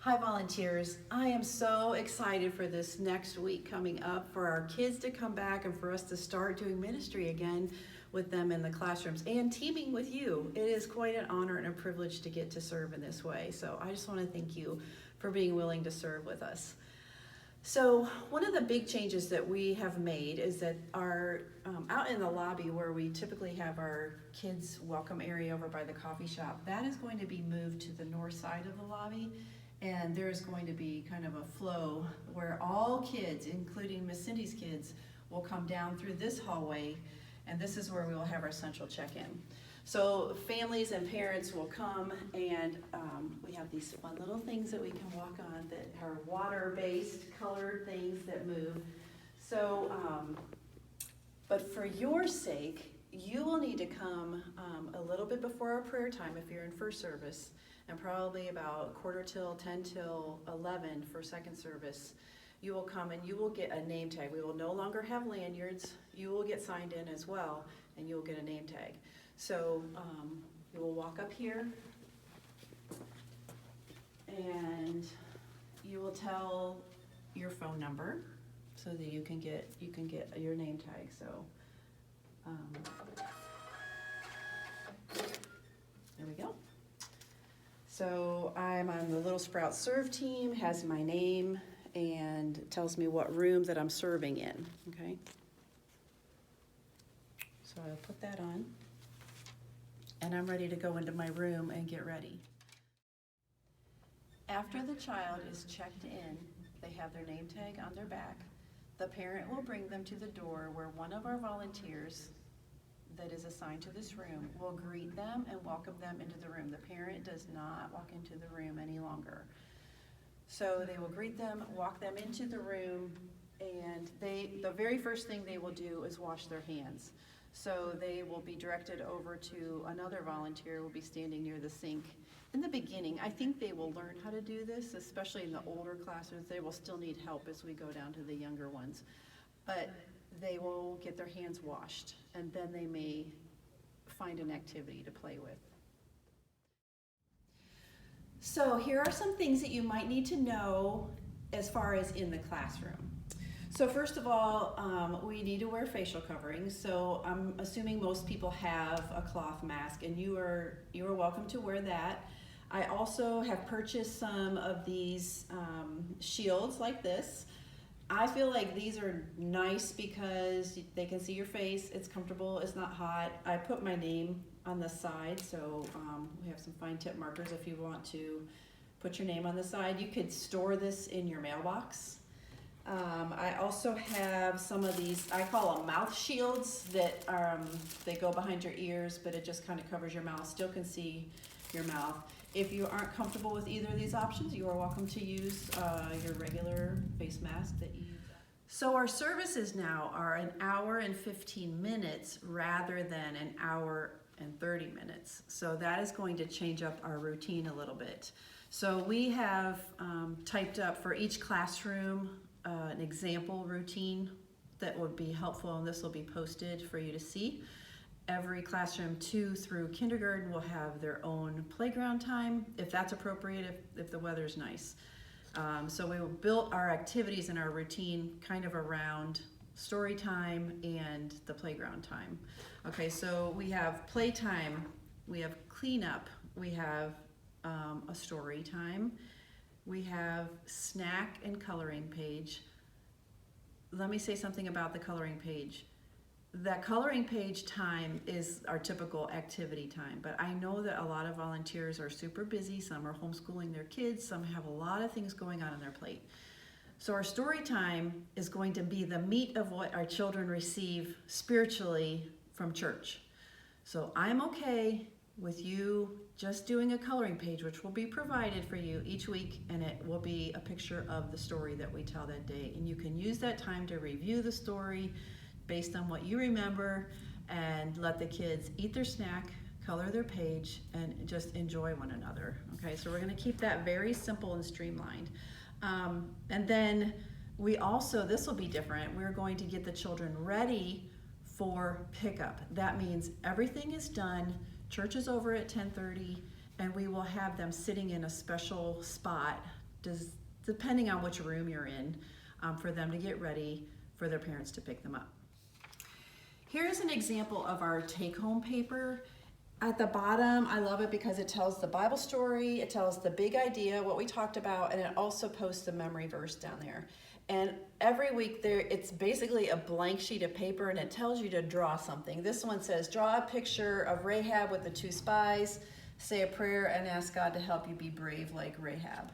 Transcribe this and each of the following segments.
Hi volunteers, I am so excited for this next week coming up for our kids to come back and for us to start doing ministry again with them in the classrooms and teaming with you. It is quite an honor and a privilege to get to serve in this way. So I just want to thank you for being willing to serve with us. So one of the big changes that we have made is that our out in the lobby where we typically have our kids welcome area over by the coffee shop, that is going to be moved to the north side of the lobby. And there's going to be kind of a flow where all kids, including Miss Cindy's kids, will come down through this hallway, and this is where we will have our central check-in. So families and parents will come, and we have these fun little things that we can walk on that are water-based, colored things that move. So, but for your sake, you will need to come a little bit before our prayer time if you're in first service, and probably about 10 till 11 for second service. You will come and you will get a name tag. We will no longer have lanyards. You will get signed in as well, and you will get a name tag. So you will walk up here, and you will tell your phone number so that you can get your name tag. So there we go. So I'm on the Lil Sprouts Serve team, has my name, and tells me what room that I'm serving in, okay? So I'll put that on, and I'm ready to go into my room and get ready. After the child is checked in, they have their name tag on their back. The parent will bring them to the door where one of our volunteers that is assigned to this room will greet them and welcome them into the room. The parent does not walk into the room any longer. So they will greet them, walk them into the room, and the very first thing they will do is wash their hands. So they will be directed over to another volunteer who will be standing near the sink. In the beginning, I think they will learn how to do this, especially in the older classes. They will still need help as we go down to the younger ones. But they will get their hands washed, and then they may find an activity to play with. So here are some things that you might need to know as far as in the classroom. So first of all, we need to wear facial coverings. So I'm assuming most people have a cloth mask, and you are welcome to wear that. I also have purchased some of these shields like this. I feel like these are nice because they can see your face, it's comfortable, it's not hot. I put my name on the side, so we have some fine tip markers if you want to put your name on the side. You could store this in your mailbox. I also have some of these, I call them mouth shields, that they go behind your ears, but it just kind of covers your mouth, still can see your mouth. If you aren't comfortable with either of these options, you are welcome to use your regular face mask that you use. So our services now are an hour and 15 minutes rather than an hour and 30 minutes. So that is going to change up our routine a little bit. So we have typed up for each classroom an example routine that would be helpful, and this will be posted for you to see. Every classroom 2 through kindergarten will have their own playground time, if that's appropriate, if the weather's nice. So we built our activities and our routine kind of around story time and the playground time. Okay, so we have playtime, we have cleanup, we have a story time, we have snack and coloring page. Let me say something about the coloring page. That coloring page time is our typical activity time, but I know that a lot of volunteers are super busy. Some are homeschooling their kids, some have a lot of things going on their plate. So our story time is going to be the meat of what our children receive spiritually from church. So I'm okay with you just doing a coloring page, which will be provided for you each week, and it will be a picture of the story that we tell that day. And you can use that time to review the story based on what you remember, and let the kids eat their snack, color their page, and just enjoy one another. Okay, so we're going to keep that very simple and streamlined. And then we also, this will be different, we're going to get the children ready for pickup. That means everything is done, church is over at 10:30, and we will have them sitting in a special spot depending on which room you're in, for them to get ready for their parents to pick them up. Here's an example of our take-home paper. At the bottom, I love it because it tells the Bible story, it tells the big idea, what we talked about, and it also posts the memory verse down there. And every week it's basically a blank sheet of paper, and it tells you to draw something. This one says, draw a picture of Rahab with the 2 spies, say a prayer, and ask God to help you be brave like Rahab.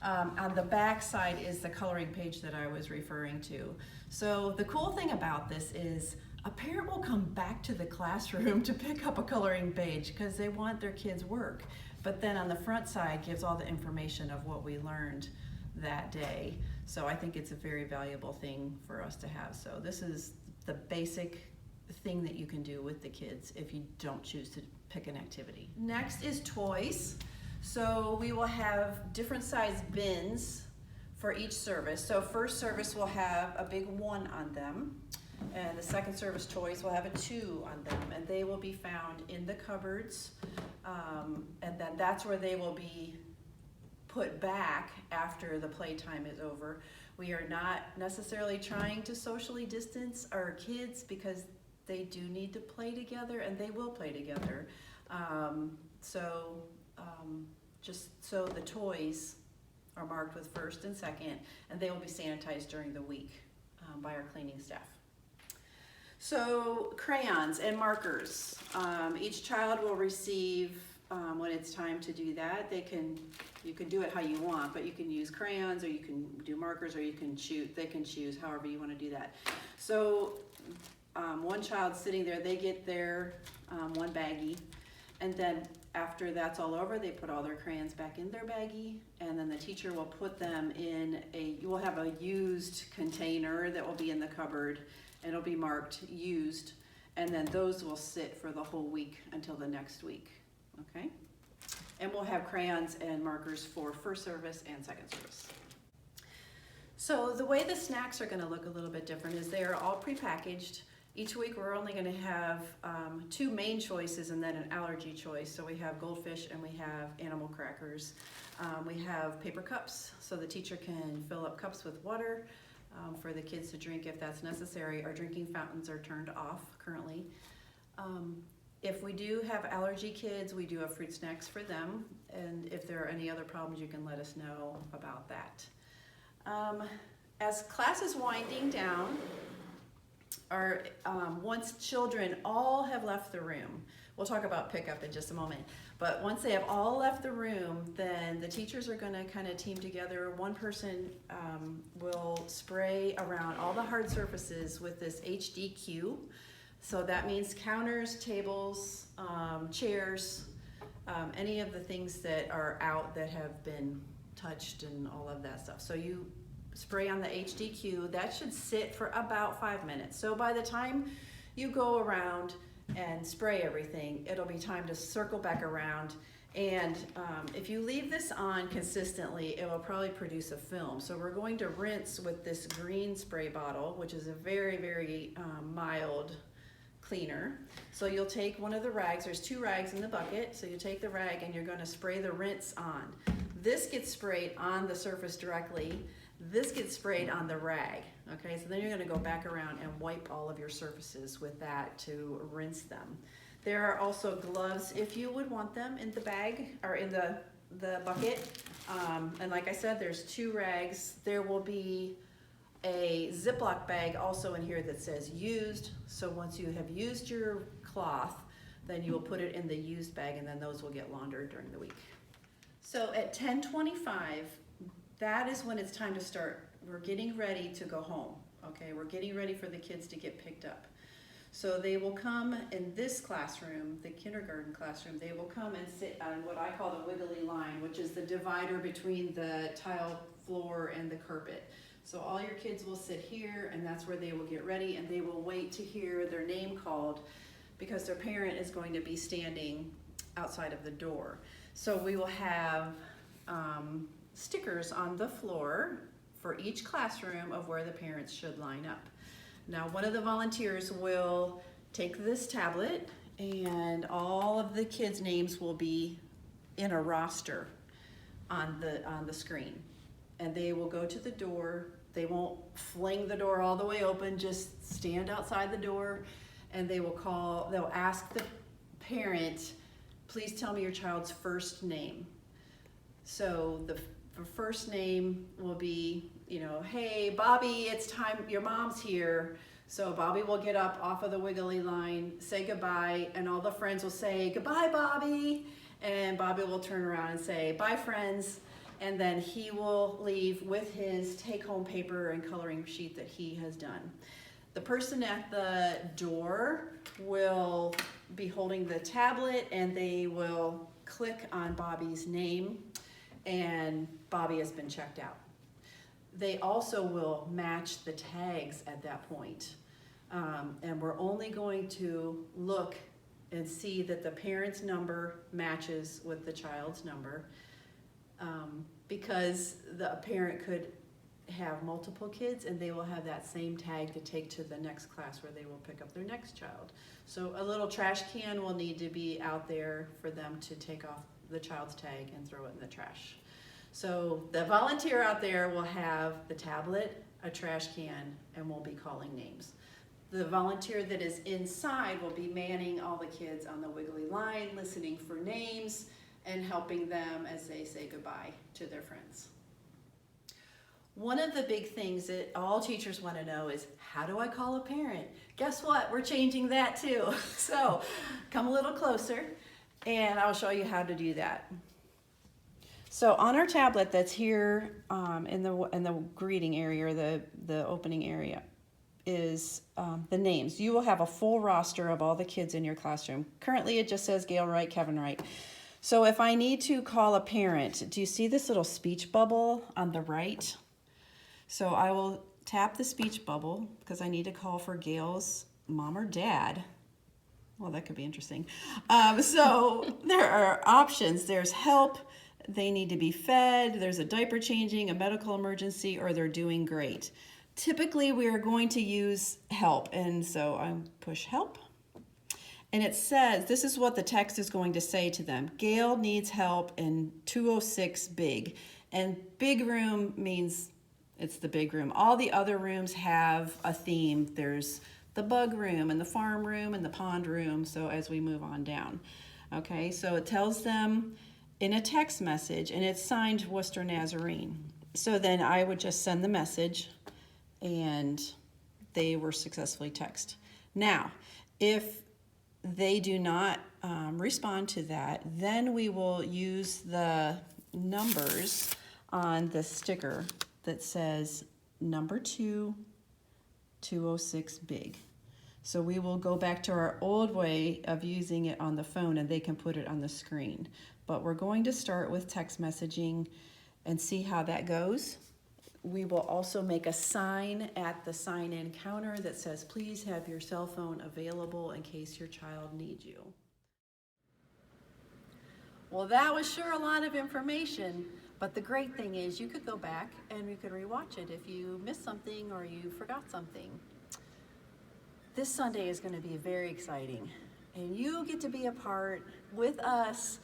On the back side is the coloring page that I was referring to. So the cool thing about this is a parent will come back to the classroom to pick up a coloring page because they want their kids' work. But then on the front side gives all the information of what we learned that day. So I think it's a very valuable thing for us to have. So this is the basic thing that you can do with the kids if you don't choose to pick an activity. Next is toys. So we will have different size bins for each service. So first service will have a big 1 on them, and the second service toys will have a 2 on them, and they will be found in the cupboards, and then that's where they will be put back after the playtime is over. We are not necessarily trying to socially distance our kids because they do need to play together, and they will play together. Just so the toys are marked with first and second, and they will be sanitized during the week by our cleaning staff. So crayons and markers. Each child will receive, when it's time to do that, you can do it how you want, but you can use crayons, or you can do markers, or you can they can choose however you want to do that. So one child sitting there, they get their 1 baggie, and then after that's all over, they put all their crayons back in their baggie, and then the teacher will put them in you will have a used container that will be in the cupboard, and it'll be marked used, and then those will sit for the whole week until the next week, okay? And we'll have crayons and markers for first service and second service. So the way the snacks are gonna look a little bit different is they are all prepackaged. Each week we're only gonna have 2 main choices and then an allergy choice. So we have goldfish and we have animal crackers. We have paper cups, so the teacher can fill up cups with water for the kids to drink if that's necessary. Our drinking fountains are turned off currently. If we do have allergy kids, we do have fruit snacks for them. And if there are any other problems, you can let us know about that. As class is winding down, once children all have left the room, we'll talk about pickup in just a moment, but once they have all left the room, then the teachers are going to kind of team together. One person will spray around all the hard surfaces with this HDQ. So that means counters, tables, chairs, any of the things that are out that have been touched and all of that stuff. So you spray on the HDQ. That should sit for about 5 minutes. So by the time you go around and spray everything, it'll be time to circle back around. And if you leave this on consistently, it will probably produce a film. So we're going to rinse with this green spray bottle, which is a very, very mild cleaner. So you'll take one of the rags, there's 2 rags in the bucket, so you take the rag and you're going to spray the rinse on. This gets sprayed on the surface directly. This gets sprayed on the rag, okay? So then you're gonna go back around and wipe all of your surfaces with that to rinse them. There are also gloves, if you would want them, in the bag, or in the bucket. And like I said, there's 2 rags. There will be a Ziploc bag also in here that says used. So once you have used your cloth, then you will put it in the used bag, and then those will get laundered during the week. So at 10:25, that is when it's time to start. We're getting ready to go home, okay? We're getting ready for the kids to get picked up. So they will come in this classroom, the kindergarten classroom, they will come and sit on what I call the wiggly line, which is the divider between the tile floor and the carpet. So all your kids will sit here, and that's where they will get ready, and they will wait to hear their name called because their parent is going to be standing outside of the door. So we will have stickers on the floor for each classroom of where the parents should line up. Now, one of the volunteers will take this tablet, and all of the kids' names will be in a roster on the screen. and they will go to the door. They won't fling the door all the way open, just stand outside the door, and they'll ask the parent, please tell me your child's first name. So the first name will be, hey, Bobby, it's time, your mom's here. So Bobby will get up off of the wiggly line, say goodbye, and all the friends will say, goodbye, Bobby. And Bobby will turn around and say, bye, friends. And then he will leave with his take-home paper and coloring sheet that he has done. The person at the door will be holding the tablet, and they will click on Bobby's name, and Bobby has been checked out. They also will match the tags at that point. And we're only going to look and see that the parent's number matches with the child's number, because the parent could have multiple kids and they will have that same tag to take to the next class where they will pick up their next child. So a little trash can will need to be out there for them to take off the child's tag and throw it in the trash. So the volunteer out there will have the tablet, a trash can, and will be calling names. The volunteer that is inside will be manning all the kids on the wiggly line, listening for names, and helping them as they say goodbye to their friends. One of the big things that all teachers want to know is, how do I call a parent? Guess what? We're changing that too. So come a little closer and I'll show you how to do that. So on our tablet that's here in the greeting area, or the opening area, is the names. You will have a full roster of all the kids in your classroom. Currently it just says Gail Wright, Kevin Wright. So if I need to call a parent, do you see this little speech bubble on the right? So I will tap the speech bubble because I need to call for Gail's mom or dad. Well, that could be interesting. So there are options. There's help, they need to be fed, there's a diaper changing, a medical emergency, or they're doing great. Typically we are going to use help, and so I push help. And it says, this is what the text is going to say to them. Gail needs help in 206 big. And big room means it's the big room. All the other rooms have a theme. There's the bug room and the farm room and the pond room. So as we move on down. Okay, so it tells them in a text message, and it's signed Worcester Nazarene. So then I would just send the message and they were successfully texted. Now, if they do not respond to that, then we will use the numbers on the sticker that says number 2, 206 big. So we will go back to our old way of using it on the phone, and they can put it on the screen. But we're going to start with text messaging and see how that goes. We will also make a sign at the sign-in counter that says, please have your cell phone available in case your child needs you. Well, that was sure a lot of information, but the great thing is you could go back and you could rewatch it if you missed something or you forgot something. This Sunday is going to be very exciting, and you get to be a part with us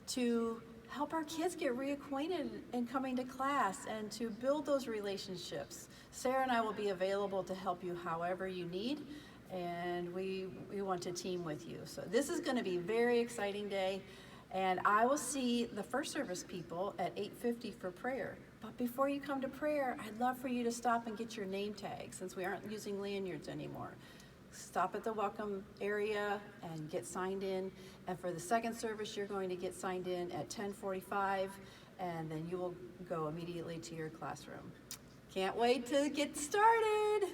to help our kids get reacquainted and coming to class and to build those relationships. Sarah and I will be available to help you however you need, and we want to team with you. So this is going to be a very exciting day, and I will see the first service people at 8:50 for prayer. But before you come to prayer, I'd love for you to stop and get your name tag, since we aren't using lanyards anymore. Stop at the welcome area and get signed in. And for the second service, you're going to get signed in at 10:45, and then you will go immediately to your classroom. Can't wait to get started.